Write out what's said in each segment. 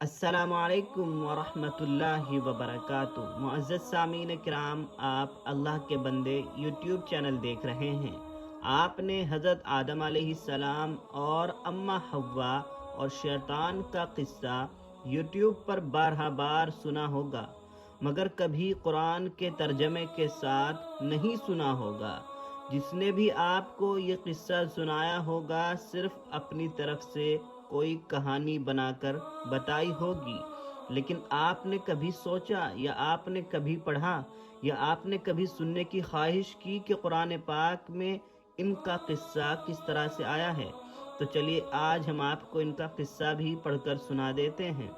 السلام علیکم ورحمۃ اللہ وبرکاتہ۔ معزز سامعین کرام، آپ اللہ کے بندے یوٹیوب چینل دیکھ رہے ہیں۔ آپ نے حضرت آدم علیہ السلام اور اماں حوا اور شیطان کا قصہ یوٹیوب پر بارہا بار سنا ہوگا، مگر کبھی قرآن کے ترجمے کے ساتھ نہیں سنا ہوگا۔ جس نے بھی آپ کو یہ قصہ سنایا ہوگا صرف اپنی طرف سے کوئی کہانی بنا کر بتائی ہوگی، لیکن آپ نے کبھی سوچا یا آپ نے کبھی پڑھا یا آپ نے کبھی سننے کی خواہش کی کہ قرآن پاک میں ان کا قصہ کس طرح سے آیا ہے؟ تو چلیے آج ہم آپ کو ان کا قصہ بھی پڑھ کر سنا دیتے ہیں۔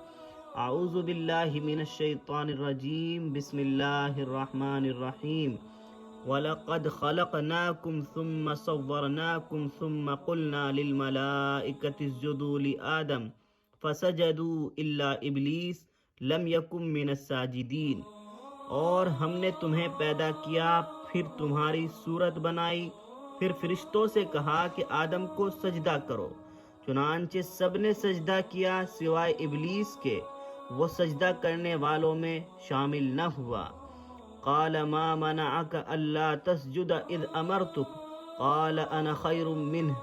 اعوذ باللہ من الشیطان الرجیم، بسم اللہ الرحمن الرحیم۔ وَلَقَدْ خَلَقْنَاكُمْ ثُمَّ صَوَّرْنَاكُمْ ثُمَّ قُلْنَا لِلْمَلَائِكَةِ اسْجُدُوا لِآدَمَ فَسَجَدُوا إِلَّا إِبْلِيسَ لَمْ يَكُنْ مِنَ السَّاجِدِينَ۔ اور ہم نے تمہیں پیدا کیا، پھر تمہاری صورت بنائی، پھر فرشتوں سے کہا کہ آدم کو سجدہ کرو، چنانچہ سب نے سجدہ کیا سوائے ابلیس کے، وہ سجدہ کرنے والوں میں شامل نہ ہوا۔ قال ما منعك ألا تسجد إذ أمرتك قال أنا خير منه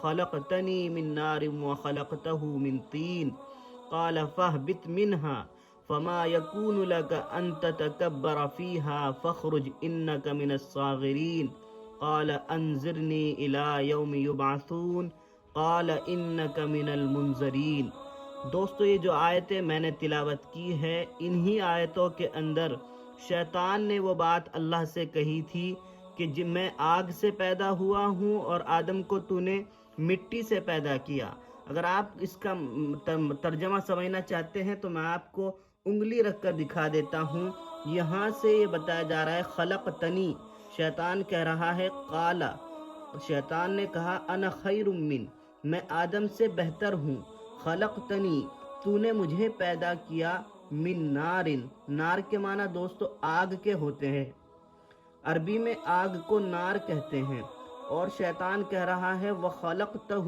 خلقتني من نار وخلقته من طين قال فاهبط منها فما يكون لك أن تتكبر فيها فاخرج إنك من الصاغرين قال أنظرني إلى يوم يبعثون قال إنك من المنظرين۔ دوستو، یہ جو آیتیں میں نے تلاوت کی ہے، انہی آیتوں کے اندر شیطان نے وہ بات اللہ سے کہی تھی کہ جب میں آگ سے پیدا ہوا ہوں اور آدم کو تو نے مٹی سے پیدا کیا۔ اگر آپ اس کا ترجمہ سمجھنا چاہتے ہیں تو میں آپ کو انگلی رکھ کر دکھا دیتا ہوں۔ یہاں سے یہ بتایا جا رہا ہے خلقتنی، شیطان کہہ رہا ہے قالا، شیطان نے کہا انا خیر من، میں آدم سے بہتر ہوں، خلقتنی، تو نے مجھے پیدا کیا، من نارن، نار کے معنی دوستو آگ کے ہوتے ہیں، عربی میں آگ کو نار کہتے ہیں۔ اور شیطان کہہ رہا ہے وَخَلَقْتَهُ،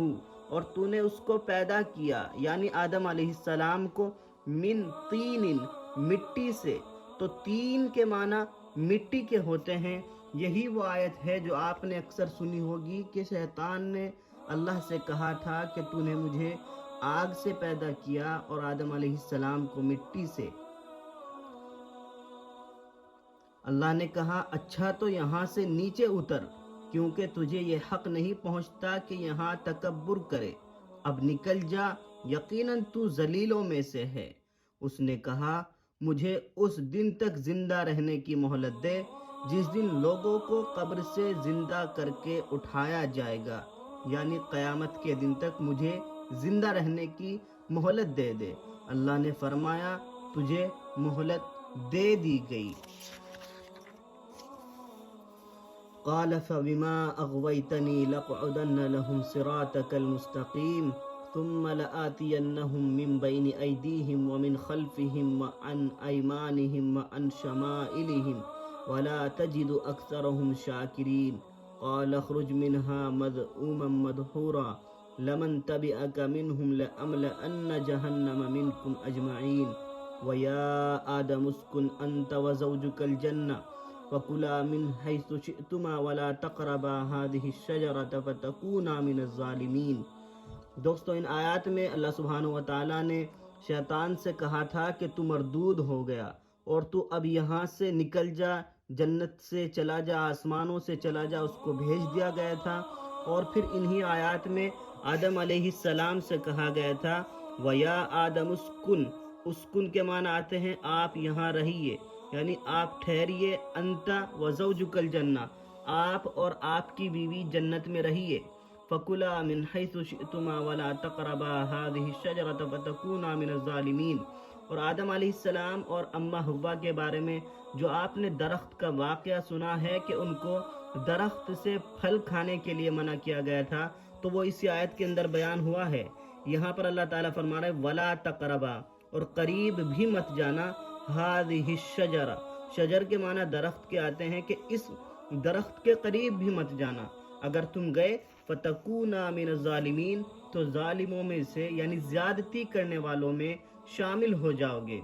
اور تو نے اس کو پیدا کیا یعنی آدم علیہ السلام کو، من طین، مٹی سے، تو تین کے معنی مٹی کے ہوتے ہیں۔ یہی وہ آیت ہے جو آپ نے اکثر سنی ہوگی کہ شیطان نے اللہ سے کہا تھا کہ تو نے مجھے آگ سے پیدا کیا اور آدم علیہ السلام کو مٹی سے۔ اللہ نے کہا اچھا تو یہاں سے نیچے اتر، کیونکہ تجھے یہ حق نہیں پہنچتا کہ یہاں تکبر کرے، اب نکل جا، یقیناً تو ذلیلوں میں سے ہے۔ اس نے کہا مجھے اس دن تک زندہ رہنے کی مہلت دے جس دن لوگوں کو قبر سے زندہ کر کے اٹھایا جائے گا، یعنی قیامت کے دن تک مجھے زندہ رہنے کی مہلت دے دے۔ اللہ نے فرمایا تجھے مہلت دے دی گئی۔ قال فبما أغويتني لأقعدن لهم صراطك المستقيم ثم لآتينهم من بين أيديهم ومن خلفهم وعن أيمانهم وعن شمائلهم ولا تجد أكثرهم شاكرين قال اخرج منها مذءوما مدحورا لمن تبعك منهم لأملأن جهنم منكم أجمعين ويا آدم اسكن أنت وزوجك الجنة وَكُلَا مِنْ حَيْثُ شِئْتُمَا وَلَا تَقْرَبَا هَذِهِ الشَّجَرَةَ فَتَكُونَا مِنَ الظَّالِمِينَ۔ دوستو، ان آیات میں اللہ سبحانہ وتعالیٰ نے شیطان سے کہا تھا کہ تو مردود ہو گیا اور تو اب یہاں سے نکل جا، جنت سے چلا جا، آسمانوں سے چلا جا، اس کو بھیج دیا گیا تھا۔ اور پھر انہی آیات میں آدم علیہ السلام سے کہا گیا تھا وَيَا آدَمُ اسْكُنْ، اسکن کے معنی آتے ہیں آپ یہاں رہیے، یعنی آپ ٹھہریے، انت وزوجک الجنہ، آپ اور آپ کی بیوی جنت میں رہیے، فَكُلَا مِنْ حَيْثُ شِئْتُمَا وَلَا تَقْرَبَا هَذِهِ الشَّجَرَةَ فَتَكُونَا مِنَ الظَّالِمِينَ۔ اور آدم علیہ السلام اور اماں حوا کے بارے میں جو آپ نے درخت کا واقعہ سنا ہے کہ ان کو درخت سے پھل کھانے کے لیے منع کیا گیا تھا، تو وہ اسی آیت کے اندر بیان ہوا ہے۔ یہاں پر اللہ تعالیٰ فرما رہے وَلَا تَقْرَبَا، اور قریب بھی مت جانا، هَذِهِ الشَّجَرَةَ، شجر کے معنی درخت کے آتے ہیں کہ اس درخت کے قریب بھی مت جانا، اگر تم گئے فَتَكُونَا مِنَ الظَّالِمِينَ، تو ظالموں میں سے یعنی زیادتی کرنے والوں میں شامل ہو جاؤ گے۔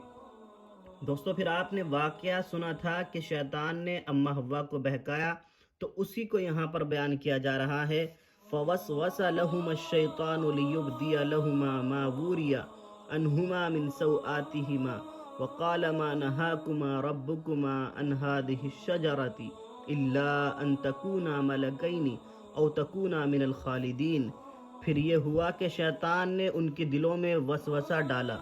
دوستو پھر آپ نے واقعہ سنا تھا کہ شیطان نے اما حوا کو بہکایا، تو اسی کو یہاں پر بیان کیا جا رہا ہے۔ فَوَسْوَسَ لَهُمَا الشَّيْطَانُ لِيُبْدِيَ لَهُمَا مَا وُورِيَ عَنْهُمَا مِنْ سَوْآتِهِمَا وَقَالَ مَا نَهَاكُمَا رَبُّكُمَا عَنْ هَٰذِهِ الشَّجَرَةِ إِلَّا أَن تَكُونَا مَلَكَيْنِ أَوْ تَكُونَا مِنَ الْخَالِدِينَ۔ پھر یہ ہوا کہ شیطان نے ان کے دلوں میں وسوسہ ڈالا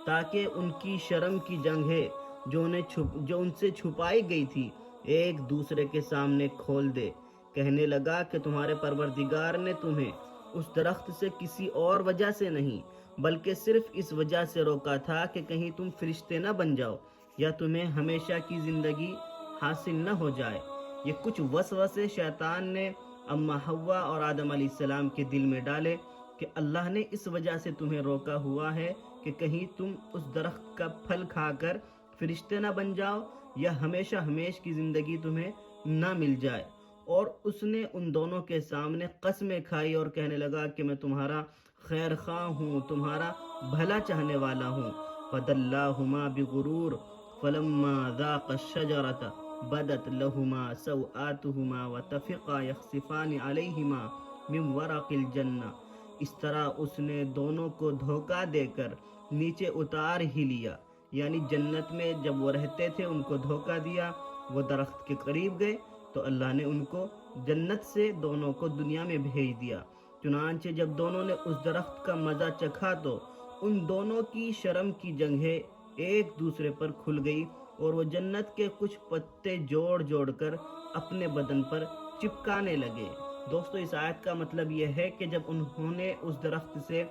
تاکہ ان کی شرم کی جنگیں جو ان سے چھپائی گئی تھی ایک دوسرے کے سامنے کھول دے۔ کہنے لگا کہ تمہارے پروردگار نے تمہیں اس درخت سے کسی اور وجہ سے نہیں بلکہ صرف اس وجہ سے روکا تھا کہ کہیں تم فرشتے نہ بن جاؤ یا تمہیں ہمیشہ کی زندگی حاصل نہ ہو جائے۔ یہ کچھ وسوسے شیطان نے اما حوا اور آدم علیہ السلام کے دل میں ڈالے کہ اللہ نے اس وجہ سے تمہیں روکا ہوا ہے کہ کہیں تم اس درخت کا پھل کھا کر فرشتے نہ بن جاؤ یا ہمیشہ ہمیش کی زندگی تمہیں نہ مل جائے۔ اور اس نے ان دونوں کے سامنے قسمیں کھائی اور کہنے لگا کہ میں تمہارا خیر خواہ ہوں، تمہارا بھلا چاہنے والا ہوں۔ فَدَلَّاهُمَا بِغُرُورٍ فَلَمَّا ذَاقَا الشَّجَرَةَ بَدَتْ لَهُمَا سَوْآتُهُمَا وَطَفِقَا يَخْصِفَانِ عَلَيْهِمَا مِنْ وَرَقِ الْجَنَّةِ۔ اس طرح اس نے دونوں کو دھوکہ دے کر نیچے اتار ہی لیا، یعنی جنت میں جب وہ رہتے تھے ان کو دھوکہ دیا، وہ درخت کے قریب گئے تو اللہ نے ان کو جنت سے دونوں کو دنیا میں بھیج دیا۔ چنانچہ جب دونوں نے اس درخت کا مزہ چکھا تو ان دونوں کی شرم کی جنگیں ایک دوسرے پر کھل گئی اور وہ جنت کے کچھ پتے جوڑ جوڑ کر اپنے بدن پر چپکانے لگے۔ دوستو اس آیت کا مطلب یہ ہے کہ جب انہوں نے اس درخت سے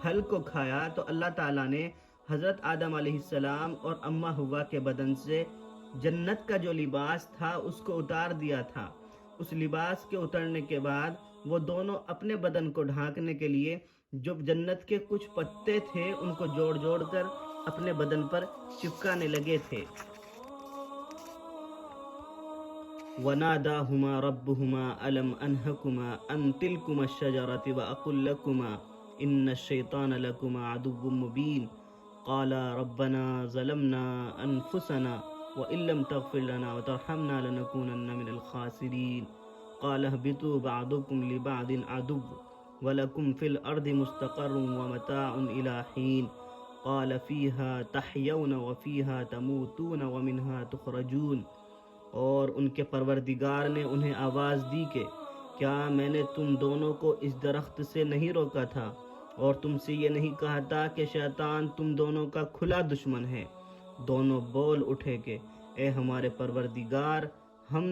پھل کو کھایا تو اللہ تعالیٰ نے حضرت آدم علیہ السلام اور اما حوا کے بدن سے جنت کا جو لباس تھا اس کو اتار دیا تھا۔ اس لباس کے اترنے کے بعد وہ دونوں اپنے بدن کو ڈھانکنے کے لیے جو جنت کے کچھ پتے تھے ان کو جوڑ جوڑ کر اپنے بدن پر چپکانے لگے تھے۔ وَنَادَاهُمَا رَبُّهُمَا أَلَمْ أَنْهَكُمَا عَنْ تِلْكُمَا الشَّجَرَةِ وَأَقُلْ لَكُمَا إِنَّ الشَّيْطَانَ لَكُمَا عَدُوٌّ مُّبِينٌ قَالَا رَبَّنَا ظَلَمْنَا أَنفُسَنَا وَإِن لَّمْ تَغْفِرْ لَنَا وَتَرْحَمْنَا لَنَكُونَنَّ مِنَ الْخَاسِرِينَ قَالَ اهْبِطُوا بَعْضُكُمْ لِبَعْضٍ عَدُوٌّ وَلَكُمْ فِي الْأَرْضِ مُسْتَقَرٌّ وَمَتَاعٌ إِلَىٰ حِينٍ قَالَ فِيهَا تَحْيَوْنَ وَفِيهَا تَمُوتُونَ وَمِنْهَا تُخْرَجُونَ۔ اور ان کے پروردگار نے انہیں آواز دی کہ کیا میں نے تم دونوں کو اس درخت سے نہیں روکا تھا اور تم سے یہ نہیں کہا تھا کہ شیطان تم دونوں کا کھلا دشمن ہے؟ دونوں بول اٹھے کہ اے ہمارے پروردگار، ہم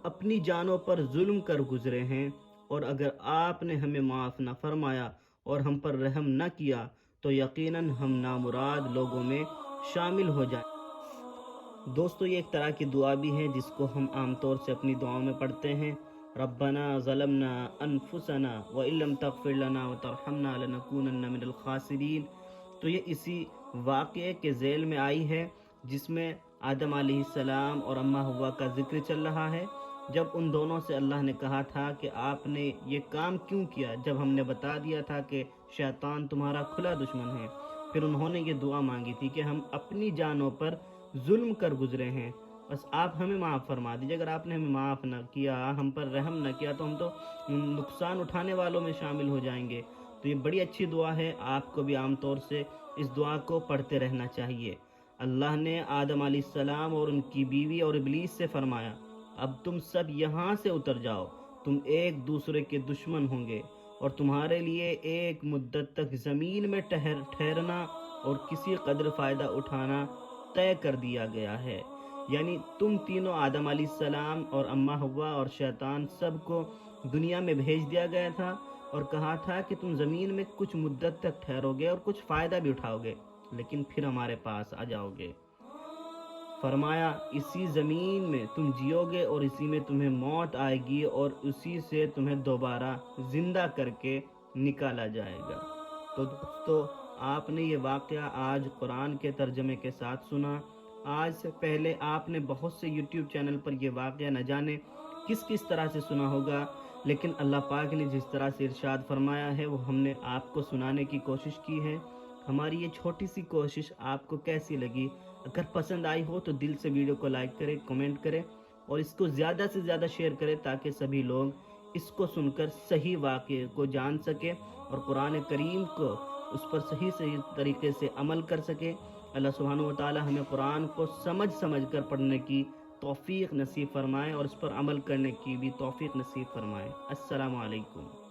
اپنی جانوں پر ظلم کر گزرے ہیں، اور اگر آپ نے ہمیں معاف نہ فرمایا اور ہم پر رحم نہ کیا تو یقیناً ہم نامراد لوگوں میں شامل ہو جائیں۔ دوستو یہ ایک طرح کی دعا بھی ہے جس کو ہم عام طور سے اپنی دعاؤں میں پڑھتے ہیں، ربنا ظلمنا انفسنا وان لم تغفر لنا وترحمنا لنکونن من الخاسرین۔ تو یہ اسی واقعے کے ذیل میں آئی ہے جس میں آدم علیہ السلام اور اما حوا کا ذکر چل رہا ہے۔ جب ان دونوں سے اللہ نے کہا تھا کہ آپ نے یہ کام کیوں کیا، جب ہم نے بتا دیا تھا کہ شیطان تمہارا کھلا دشمن ہے، پھر انہوں نے یہ دعا مانگی تھی کہ ہم اپنی جانوں پر ظلم کر گزرے ہیں، بس آپ ہمیں معاف فرما دیجیے۔ اگر آپ نے ہمیں معاف نہ کیا، ہم پر رحم نہ کیا تو ہم تو نقصان اٹھانے والوں میں شامل ہو جائیں گے۔ تو یہ بڑی اچھی دعا ہے، آپ کو بھی عام طور سے اس دعا کو پڑھتے رہنا چاہیے۔ اللہ نے آدم علیہ السلام اور ان کی بیوی اور ابلیس سے فرمایا اب تم سب یہاں سے اتر جاؤ، تم ایک دوسرے کے دشمن ہوں گے اور تمہارے لیے ایک مدت تک زمین میں ٹھہرنا اور کسی قدر فائدہ اٹھانا طے کر دیا گیا ہے۔ یعنی تم تینوں آدم علیہ السلام اور اما حوا اور شیطان سب کو دنیا میں بھیج دیا گیا تھا اور کہا تھا کہ تم زمین میں کچھ مدت تک ٹھہرو گے اور کچھ فائدہ بھی اٹھاؤ گے، لیکن پھر ہمارے پاس آ جاؤ گے۔ فرمایا اسی زمین میں تم جیو گے اور اسی میں تمہیں موت آئے گی اور اسی سے تمہیں دوبارہ زندہ کر کے نکالا جائے گا۔ تو دوستو آپ نے یہ واقعہ آج قرآن کے ترجمے کے ساتھ سنا۔ آج سے پہلے آپ نے بہت سے یوٹیوب چینل پر یہ واقعہ نہ جانے کس طرح سے سنا ہوگا، لیکن اللہ پاک نے جس طرح سے ارشاد فرمایا ہے وہ ہم نے آپ کو سنانے کی کوشش کی ہے۔ ہماری یہ چھوٹی سی کوشش آپ کو کیسی لگی؟ اگر پسند آئی ہو تو دل سے ویڈیو کو لائک کریں، کمنٹ کریں اور اس کو زیادہ سے زیادہ شیئر کریں تاکہ سبھی لوگ اس کو سن کر صحیح واقعے کو جان سکیں اور قرآن کریم کو اس پر صحیح طریقے سے عمل کر سکیں۔ اللہ سبحانہ و تعالی ہمیں قرآن کو سمجھ کر پڑھنے کی توفیق نصیب فرمائے اور اس پر عمل کرنے کی بھی توفیق نصیب فرمائے۔ السلام علیکم۔